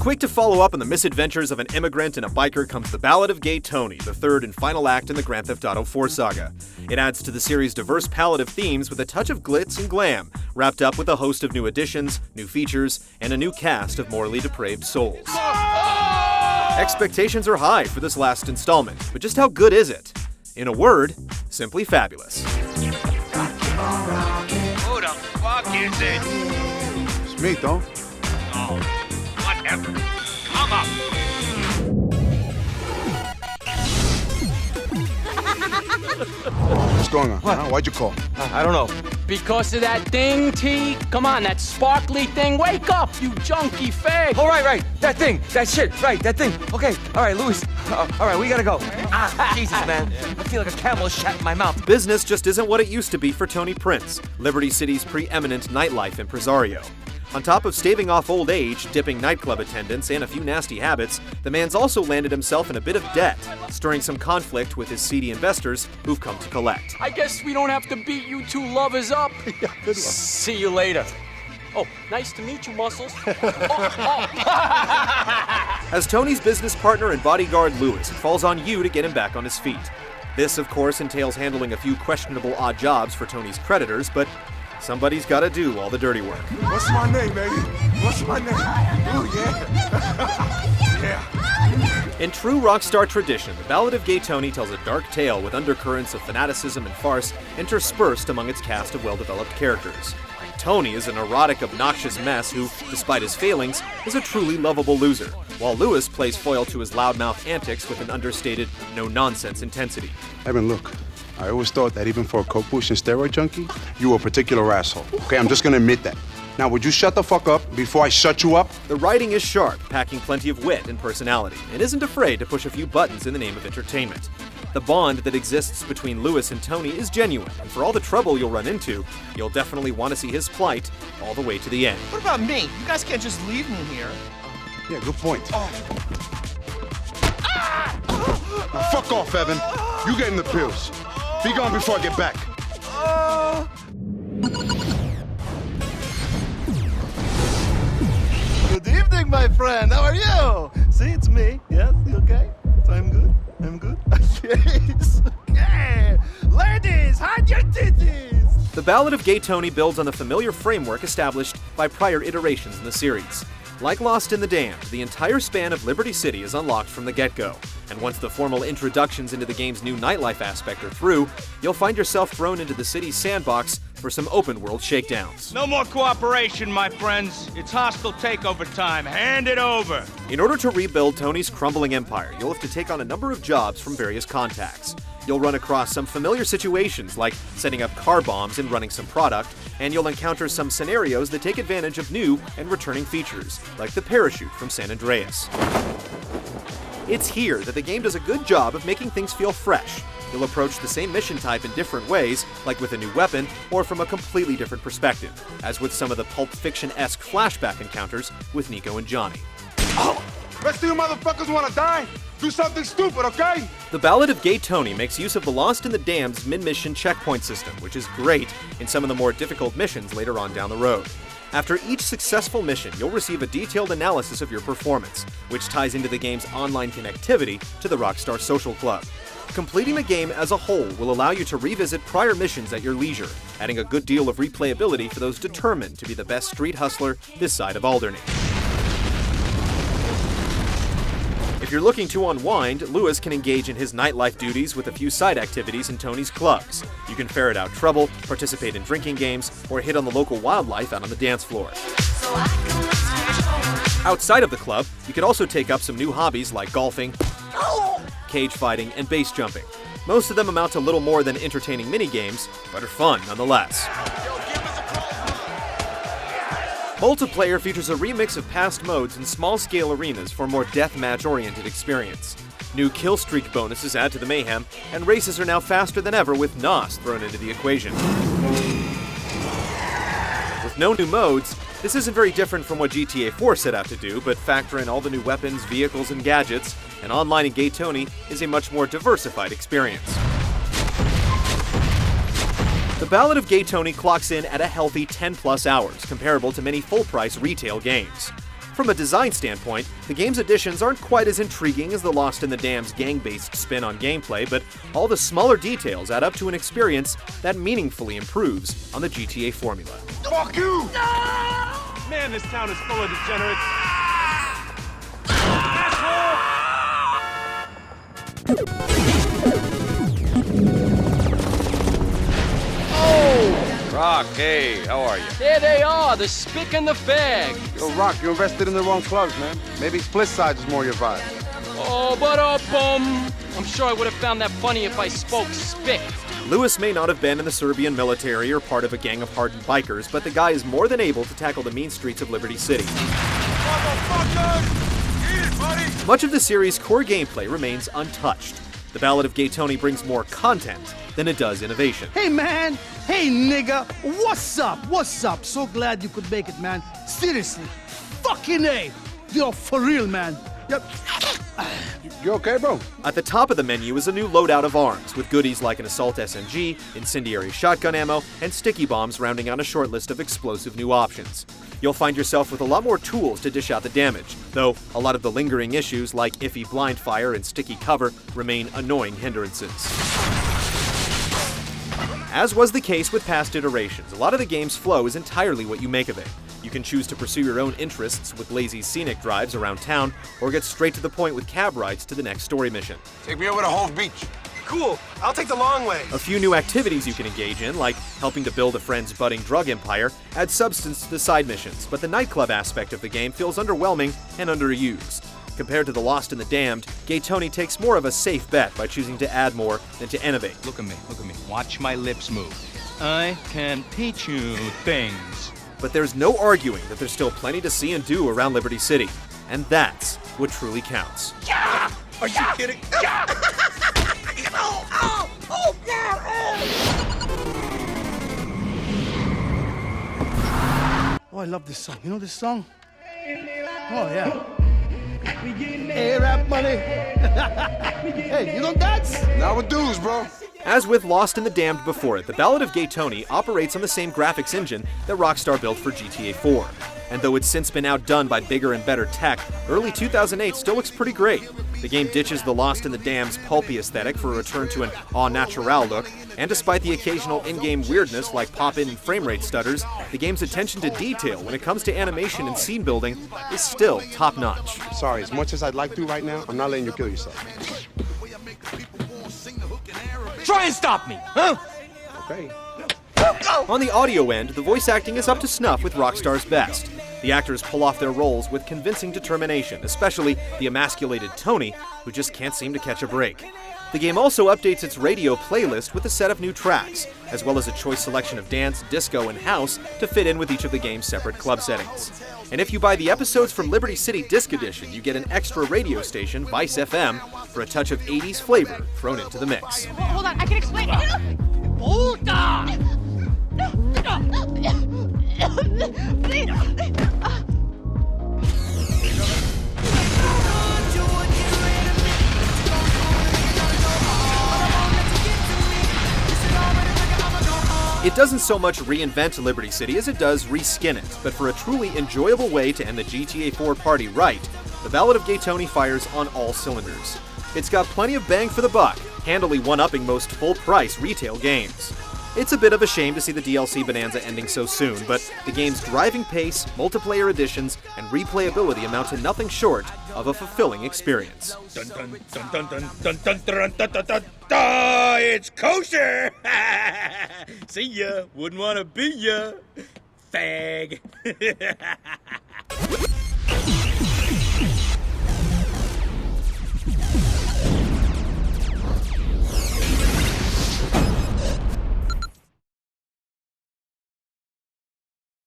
Quick to follow up on the misadventures of an immigrant and a biker comes The Ballad of Gay Tony, the third and final act in the Grand Theft Auto 4 saga. It adds to the series' diverse palette of themes with a touch of glitz and glam, wrapped up with a host of new additions, new features, and a new cast of morally depraved souls. Expectations are high for this last installment, but just how good is it? In a word, simply fabulous. Who the fuck is it? It's me, though. Oh, whatever. Come up. What's going on? What? Huh? Why'd you call? I don't know. Because of that thing, T? Come on, that sparkly thing. Wake up, you junkie fag. Oh, right. That thing. That shit. Right, that thing. Okay. All right, Louis. All right, we gotta go. Jesus, man. I feel like a camel shot in my mouth. Business just isn't what it used to be for Tony Prince, Liberty City's preeminent nightlife impresario. On top of staving off old age, dipping nightclub attendance, and a few nasty habits, the man's also landed himself in a bit of debt, stirring some conflict with his seedy investors who've come to collect. I guess we don't have to beat you two lovers up. Yeah, good luck. See you later. Oh, nice to meet you, Muscles. As Tony's business partner and bodyguard Lewis, it falls on you to get him back on his feet. This, of course, entails handling a few questionable odd jobs for Tony's creditors, but somebody's gotta do all the dirty work. What's my name, baby? What's my name? Ooh, yeah. Yeah. In true Rockstar tradition, The Ballad of Gay Tony tells a dark tale with undercurrents of fanaticism and farce interspersed among its cast of well-developed characters. Tony is an erotic, obnoxious mess who, despite his failings, is a truly lovable loser, while Lewis plays foil to his loudmouth antics with an understated, no-nonsense intensity. Evan, look. I always thought that even for a coke push and steroid junkie, you were a particular asshole. Okay, I'm just gonna admit that. Now, would you shut the fuck up before I shut you up? The writing is sharp, packing plenty of wit and personality, and isn't afraid to push a few buttons in the name of entertainment. The bond that exists between Lewis and Tony is genuine, and for all the trouble you'll run into, you'll definitely want to see his plight all the way to the end. What about me? You guys can't just leave me here. Yeah, good point. Now, fuck off, Evan. You get him the pills. Be gone before I get back. Good evening, my friend. How are you? See, it's me. Yes, you okay? So I'm good. Yes. Okay. Ladies, hide your titties. The Ballad of Gay Tony builds on the familiar framework established by prior iterations in the series. Like Lost in the Damned, the entire span of Liberty City is unlocked from the get-go, and once the formal introductions into the game's new nightlife aspect are through, you'll find yourself thrown into the city's sandbox for some open-world shakedowns. No more cooperation, my friends. It's hostile takeover time. Hand it over. In order to rebuild Tony's crumbling empire, you'll have to take on a number of jobs from various contacts. You'll run across some familiar situations like setting up car bombs and running some product, and you'll encounter some scenarios that take advantage of new and returning features, like the parachute from San Andreas. It's here that the game does a good job of making things feel fresh. You'll approach the same mission type in different ways, like with a new weapon, or from a completely different perspective, as with some of the Pulp Fiction-esque flashback encounters with Nico and Johnny. Oh, rest of you motherfuckers wanna die? Do something stupid, okay? The Ballad of Gay Tony makes use of the Lost in the Damned's mid-mission checkpoint system, which is great in some of the more difficult missions later on down the road. After each successful mission, you'll receive a detailed analysis of your performance, which ties into the game's online connectivity to the Rockstar Social Club. Completing the game as a whole will allow you to revisit prior missions at your leisure, adding a good deal of replayability for those determined to be the best street hustler this side of Alderney. If you're looking to unwind, Lewis can engage in his nightlife duties with a few side activities in Tony's clubs. You can ferret out trouble, participate in drinking games, or hit on the local wildlife out on the dance floor. Outside of the club, you can also take up some new hobbies like golfing, cage fighting, and base jumping. Most of them amount to little more than entertaining minigames, but are fun nonetheless. Multiplayer features a remix of past modes in small-scale arenas for a more deathmatch-oriented experience. New kill streak bonuses add to the mayhem, and races are now faster than ever with NOS thrown into the equation. With no new modes, this isn't very different from what GTA 4 set out to do, but factor in all the new weapons, vehicles, and gadgets, and online in Gay Tony is a much more diversified experience. The Ballad of Gay Tony clocks in at a healthy 10+ hours, comparable to many full-price retail games. From a design standpoint, the game's additions aren't quite as intriguing as the Lost in the Dam's gang-based spin on gameplay, but all the smaller details add up to an experience that meaningfully improves on the GTA formula. Fuck you! Man, this town is full of degenerates. Rock, hey, how are you? There they are, the spick and the fag. Yo, Rock, you invested in the wrong clubs, man. Maybe split sides is more your vibe. Oh, but I'm sure I would have found that funny if I spoke spick. Lewis may not have been in the Serbian military or part of a gang of hardened bikers, but the guy is more than able to tackle the mean streets of Liberty City. Much of the series' core gameplay remains untouched. The Ballad of Gay Tony brings more content than it does innovation. Hey, man. Hey, nigga. What's up? What's up? So glad you could make it, man. Seriously. Fucking A. Yo, for real, man. Yep. You okay, bro? At the top of the menu is a new loadout of arms, with goodies like an assault SMG, incendiary shotgun ammo, and sticky bombs rounding out a short list of explosive new options. You'll find yourself with a lot more tools to dish out the damage, though a lot of the lingering issues like iffy blind fire and sticky cover remain annoying hindrances. As was the case with past iterations, a lot of the game's flow is entirely what you make of it. You can choose to pursue your own interests with lazy scenic drives around town, or get straight to the point with cab rides to the next story mission. Take me over to Hove Beach. Cool. I'll take the long way. A few new activities you can engage in, like helping to build a friend's budding drug empire, add substance to the side missions, but the nightclub aspect of the game feels underwhelming and underused. Compared to the Lost and the Damned, Gay Tony takes more of a safe bet by choosing to add more than to innovate. Look at me. Watch my lips move. I can teach you things. But there's no arguing that there's still plenty to see and do around Liberty City, and that's what truly counts. Are you kidding? Oh, I love this song. You know this song? Oh, yeah. Hey, rap money. Hey, you don't dance? Now with dudes, bro. As with Lost and the Damned before it, the Ballad of Gay Tony operates on the same graphics engine that Rockstar built for GTA 4. And though it's since been outdone by bigger and better tech, early 2008 still looks pretty great. The game ditches the Lost and the Damned's pulpy aesthetic for a return to an au naturel look, and despite the occasional in-game weirdness like pop-in and frame rate stutters, the game's attention to detail when it comes to animation and scene building is still top-notch. Sorry, as much as I'd like to right now, I'm not letting you kill yourself. Try and stop me, huh? Okay. On the audio end, the voice acting is up to snuff with Rockstar's best. The actors pull off their roles with convincing determination, especially the emasculated Tony, who just can't seem to catch a break. The game also updates its radio playlist with a set of new tracks, as well as a choice selection of dance, disco, and house to fit in with each of the game's separate club settings. And if you buy the episodes from Liberty City Disc Edition, you get an extra radio station, Vice FM, for a touch of 80s flavor thrown into the mix. Hold on, I can explain. Hold on! Please. It doesn't so much reinvent Liberty City as it does reskin it, but for a truly enjoyable way to end the GTA 4 party right, the Ballad of Gay Tony fires on all cylinders. It's got plenty of bang for the buck, handily one-upping most full-price retail games. It's a bit of a shame to see the DLC bonanza ending so soon, but the game's driving pace, multiplayer additions, and replayability amount to nothing short of a fulfilling experience. Dun dun dun dun dun dun dun dun dun dun dun dun. It's kosher. See ya. Wouldn't want to be ya, fag.